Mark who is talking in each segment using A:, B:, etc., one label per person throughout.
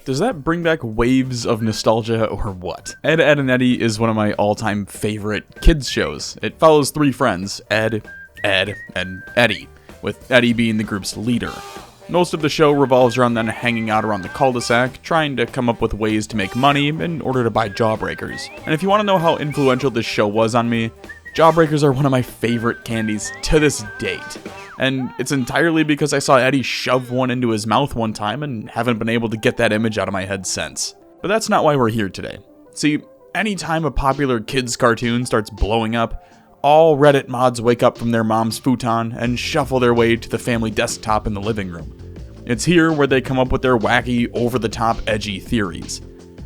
A: Does that bring back waves of nostalgia or what? Ed, Edd and Eddy is one of my all-time favorite kids shows. It follows three friends, Ed, and Eddy, with Eddy being the group's leader. Most of the show revolves around them hanging out around the cul-de-sac, trying to come up with ways to make money in order to buy Jawbreakers. And if you want to know how influential this show was on me, Jawbreakers are one of my favorite candies to this date. And it's entirely because I saw Eddy shove one into his mouth one time and haven't been able to get that image out of my head since. But that's not why we're here today. See, anytime a popular kids cartoon starts blowing up, all Reddit mods wake up from their mom's futon and shuffle their way to the family desktop in the living room. It's here where they come up with their wacky, over-the-top, edgy theories.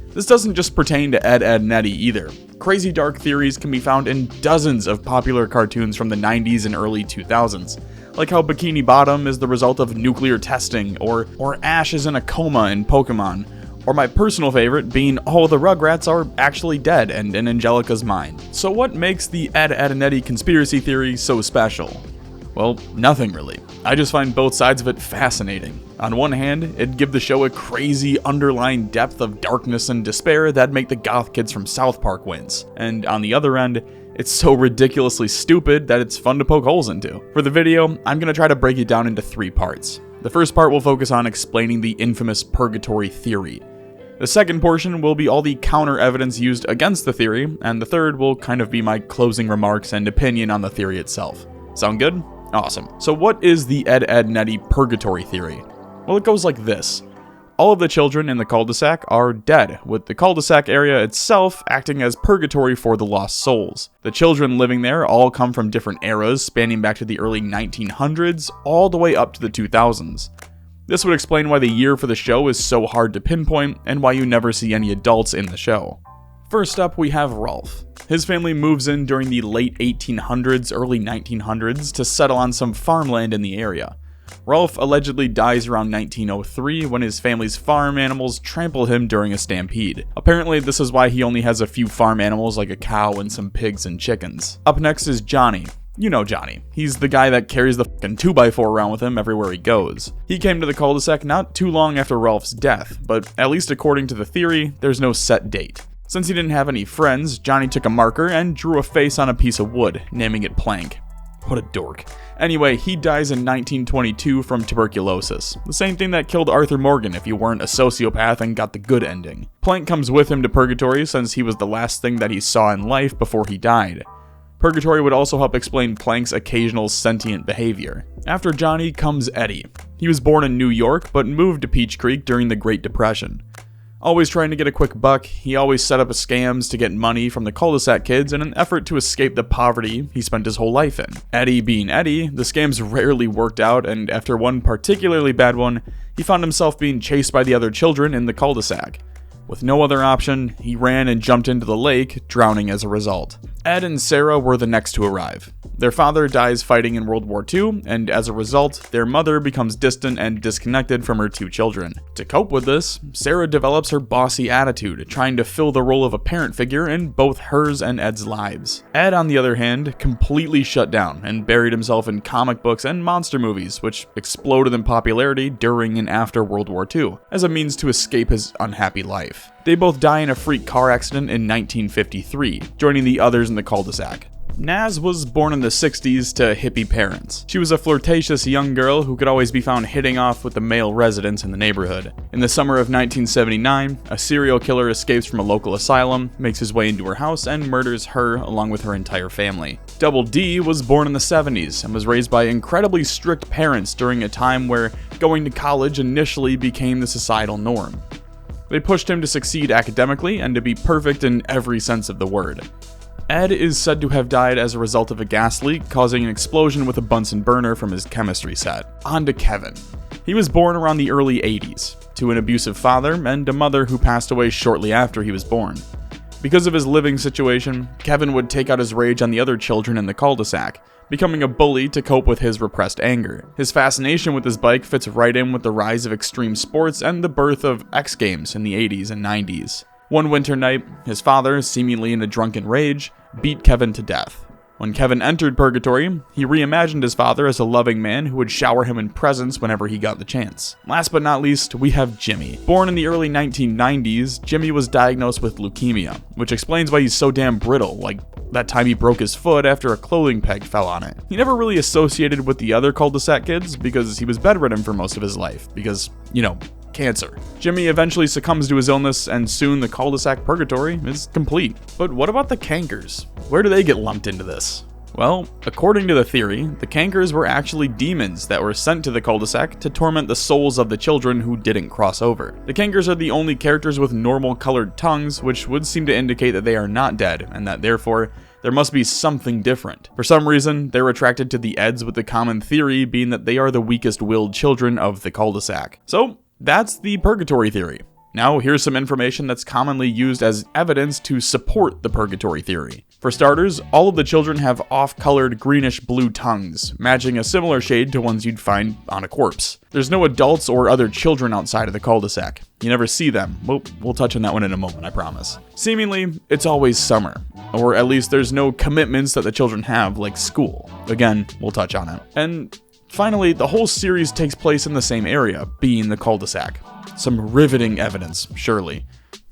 A: This doesn't just pertain to Ed, Edd and Eddy either. Crazy dark theories can be found in dozens of popular cartoons from the 90s and early 2000s, like how Bikini Bottom is the result of nuclear testing, or Ash is in a coma in Pokemon, or my personal favorite being all the Rugrats are actually dead and in Angelica's mind. So what makes the Ed, Edd and Eddy conspiracy theory so special? Well, nothing really. I just find both sides of it fascinating. On one hand, it'd give the show a crazy underlying depth of darkness and despair that'd make the goth kids from South Park wince. And on the other end, it's so ridiculously stupid that it's fun to poke holes into. For the video, I'm gonna try to break it down into 3 parts. The first part will focus on explaining the infamous Purgatory theory. The second portion will be all the counter evidence used against the theory, and the third will kind of be my closing remarks and opinion on the theory itself. Sound good? Awesome. So what is the Ed, Edd and Eddy Purgatory theory? Well, it goes like this. All of the children in the cul-de-sac are dead, with the cul-de-sac area itself acting as purgatory for the lost souls. The children living there all come from different eras, spanning back to the early 1900s, all the way up to the 2000s. This would explain why the year for the show is so hard to pinpoint, and why you never see any adults in the show. First up, we have Rolf. His family moves in during the late 1800s, early 1900s to settle on some farmland in the area. Rolf allegedly dies around 1903 when his family's farm animals trample him during a stampede. Apparently, this is why he only has a few farm animals like a cow and some pigs and chickens. Up next is Johnny. You know Johnny. He's the guy that carries the fucking 2x4 around with him everywhere he goes. He came to the cul-de-sac not too long after Rolf's death, but at least according to the theory, there's no set date. Since he didn't have any friends, Johnny took a marker and drew a face on a piece of wood, naming it Plank. What a dork. Anyway, he dies in 1922 from tuberculosis, the same thing that killed Arthur Morgan if you weren't a sociopath and got the good ending. Plank comes with him to Purgatory since he was the last thing that he saw in life before he died. Purgatory would also help explain Plank's occasional sentient behavior. After Johnny comes Eddy. He was born in New York, but moved to Peach Creek during the Great Depression. Always trying to get a quick buck, he always set up scams to get money from the cul-de-sac kids in an effort to escape the poverty he spent his whole life in. Eddy being Eddy, the scams rarely worked out, and after one particularly bad one, he found himself being chased by the other children in the cul-de-sac. With no other option, he ran and jumped into the lake, drowning as a result. Ed and Sarah were the next to arrive. Their father dies fighting in World War II, and as a result, their mother becomes distant and disconnected from her 2 children. To cope with this, Sarah develops her bossy attitude, trying to fill the role of a parent figure in both hers and Ed's lives. Ed, on the other hand, completely shut down and buried himself in comic books and monster movies, which exploded in popularity during and after World War II, as a means to escape his unhappy life. They both die in a freak car accident in 1953, joining the others in the cul-de-sac. Naz was born in the 60s to hippie parents. She was a flirtatious young girl who could always be found hitting off with the male residents in the neighborhood. In the summer of 1979, a serial killer escapes from a local asylum, makes his way into her house, and murders her along with her entire family. Double D was born in the 70s and was raised by incredibly strict parents during a time where going to college initially became the societal norm. They pushed him to succeed academically and to be perfect in every sense of the word. Ed is said to have died as a result of a gas leak, causing an explosion with a Bunsen burner from his chemistry set. On to Kevin. He was born around the early 80s, to an abusive father and a mother who passed away shortly after he was born. Because of his living situation, Kevin would take out his rage on the other children in the cul-de-sac, becoming a bully to cope with his repressed anger. His fascination with his bike fits right in with the rise of extreme sports and the birth of X Games in the 80s and 90s. One winter night, his father, seemingly in a drunken rage, beat Kevin to death. When Kevin entered Purgatory, he reimagined his father as a loving man who would shower him in presents whenever he got the chance. Last but not least, we have Jimmy. Born in the early 1990s, Jimmy was diagnosed with leukemia, which explains why he's so damn brittle, like that time he broke his foot after a clothing peg fell on it. He never really associated with the other cul-de-sac kids because he was bedridden for most of his life, because, cancer. Jimmy eventually succumbs to his illness, and soon the cul-de-sac purgatory is complete. But what about the cankers? Where do they get lumped into this? Well, according to the theory, the cankers were actually demons that were sent to the cul-de-sac to torment the souls of the children who didn't cross over. The cankers are the only characters with normal colored tongues, which would seem to indicate that they are not dead, and that therefore, there must be something different. For some reason, they're attracted to the Eds, with the common theory being that they are the weakest-willed children of the cul-de-sac. So, that's the Purgatory theory. Now, here's some information that's commonly used as evidence to support the Purgatory theory. For starters, all of the children have off-colored greenish-blue tongues, matching a similar shade to ones you'd find on a corpse. There's no adults or other children outside of the cul-de-sac. You never see them. We'll touch on that one in a moment, I promise. Seemingly, it's always summer. Or at least there's no commitments that the children have, like school. Again, we'll touch on it. And finally, the whole series takes place in the same area, being the cul-de-sac. Some riveting evidence, surely.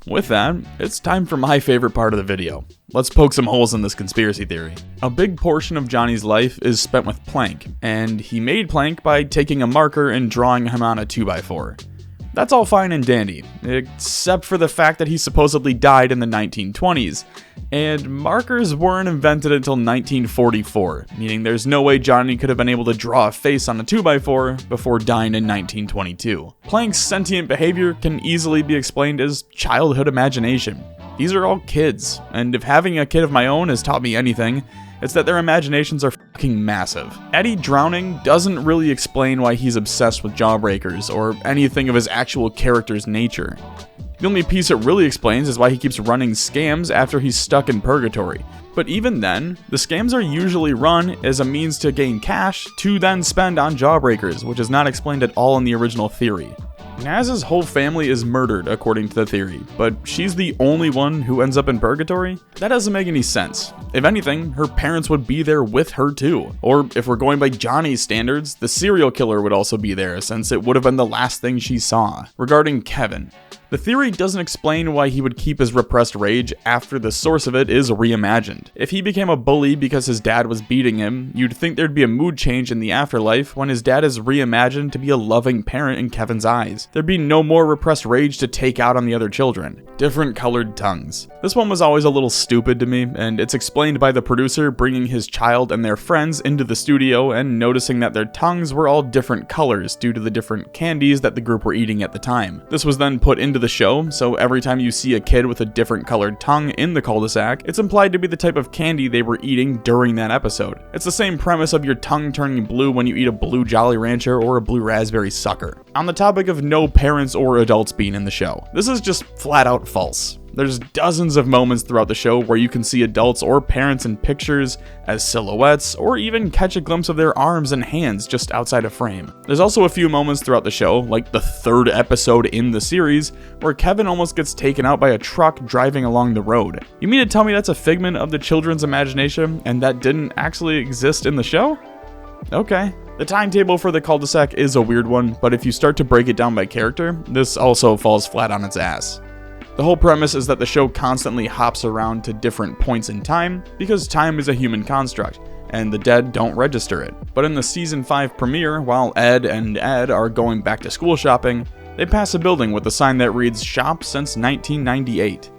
A: With that, it's time for my favorite part of the video. Let's poke some holes in this conspiracy theory. A big portion of Johnny's life is spent with Plank, and he made Plank by taking a marker and drawing him on a 2x4. That's all fine and dandy, except for the fact that he supposedly died in the 1920s, and markers weren't invented until 1944, meaning there's no way Johnny could have been able to draw a face on a 2x4 before dying in 1922. Plank's sentient behavior can easily be explained as childhood imagination. These are all kids, and if having a kid of my own has taught me anything, it's that their imaginations are fucking massive. Eddy drowning doesn't really explain why he's obsessed with jawbreakers or anything of his actual character's nature. The only piece it really explains is why he keeps running scams after he's stuck in Purgatory. But even then, the scams are usually run as a means to gain cash to then spend on jawbreakers, which is not explained at all in the original theory. Naz's whole family is murdered according to the theory, but she's the only one who ends up in Purgatory? That doesn't make any sense. If anything, her parents would be there with her too. Or if we're going by Johnny's standards, the serial killer would also be there, since it would have been the last thing she saw. Regarding Kevin, the theory doesn't explain why he would keep his repressed rage after the source of it is reimagined. If he became a bully because his dad was beating him, you'd think there'd be a mood change in the afterlife when his dad is reimagined to be a loving parent in Kevin's eyes. There'd be no more repressed rage to take out on the other children. Different colored tongues. This one was always a little stupid to me, and it's explained by the producer bringing his child and their friends into the studio and noticing that their tongues were all different colors due to the different candies that the group were eating at the time. This was then put into the show, so every time you see a kid with a different colored tongue in the cul-de-sac, it's implied to be the type of candy they were eating during that episode. It's the same premise of your tongue turning blue when you eat a blue Jolly Rancher or a blue raspberry sucker. On the topic of no parents or adults being in the show, this is just flat out false. There's dozens of moments throughout the show where you can see adults or parents in pictures as silhouettes, or even catch a glimpse of their arms and hands just outside a frame. There's also a few moments throughout the show, like the third episode in the series, where Kevin almost gets taken out by a truck driving along the road. You mean to tell me that's a figment of the children's imagination, and that didn't actually exist in the show? Okay. The timetable for the cul-de-sac is a weird one, but if you start to break it down by character, this also falls flat on its ass. The whole premise is that the show constantly hops around to different points in time, because time is a human construct, and the dead don't register it. But in the season 5 premiere, while Ed and Ed are going back to school shopping, they pass a building with a sign that reads "Shop since 1998.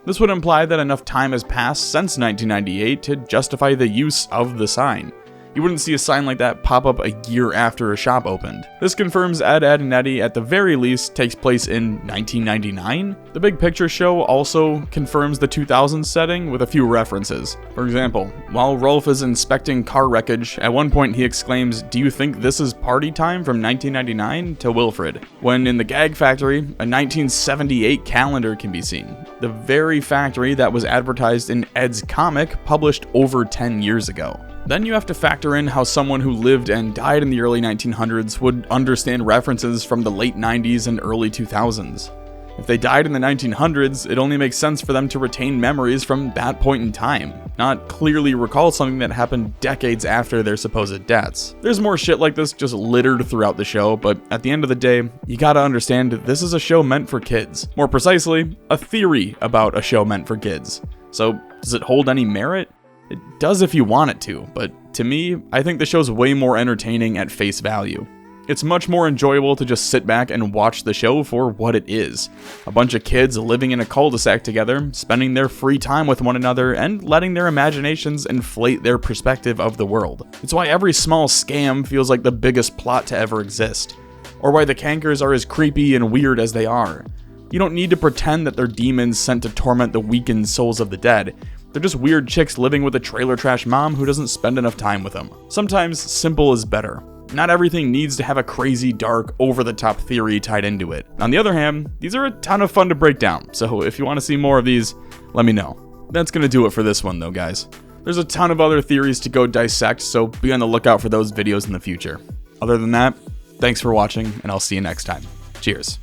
A: This would imply that enough time has passed since 1998 to justify the use of the sign. You wouldn't see a sign like that pop up a year after a shop opened. This confirms Ed, Edd, and Eddy at the very least takes place in 1999. The Big Picture show also confirms the 2000s setting with a few references. For example, while Rolf is inspecting car wreckage, at one point he exclaims, "Do you think this is party time from 1999?" to Wilfred. When in the Gag Factory, a 1978 calendar can be seen. The very factory that was advertised in Ed's comic published over 10 years ago. Then you have to factor in how someone who lived and died in the early 1900s would understand references from the late 90s and early 2000s. If they died in the 1900s, it only makes sense for them to retain memories from that point in time, not clearly recall something that happened decades after their supposed deaths. There's more shit like this just littered throughout the show, but at the end of the day, you gotta understand this is a show meant for kids. More precisely, a theory about a show meant for kids. So, does it hold any merit? It does if you want it to, but to me, I think the show's way more entertaining at face value. It's much more enjoyable to just sit back and watch the show for what it is. A bunch of kids living in a cul-de-sac together, spending their free time with one another, and letting their imaginations inflate their perspective of the world. It's why every small scam feels like the biggest plot to ever exist, or why the cankers are as creepy and weird as they are. You don't need to pretend that they're demons sent to torment the weakened souls of the dead. They're just weird chicks living with a trailer trash mom who doesn't spend enough time with them. Sometimes simple is better. Not everything needs to have a crazy, dark, over-the-top theory tied into it. On the other hand, these are a ton of fun to break down, so if you want to see more of these, let me know. That's gonna do it for this one though, guys. There's a ton of other theories to go dissect, so be on the lookout for those videos in the future. Other than that, thanks for watching, and I'll see you next time. Cheers.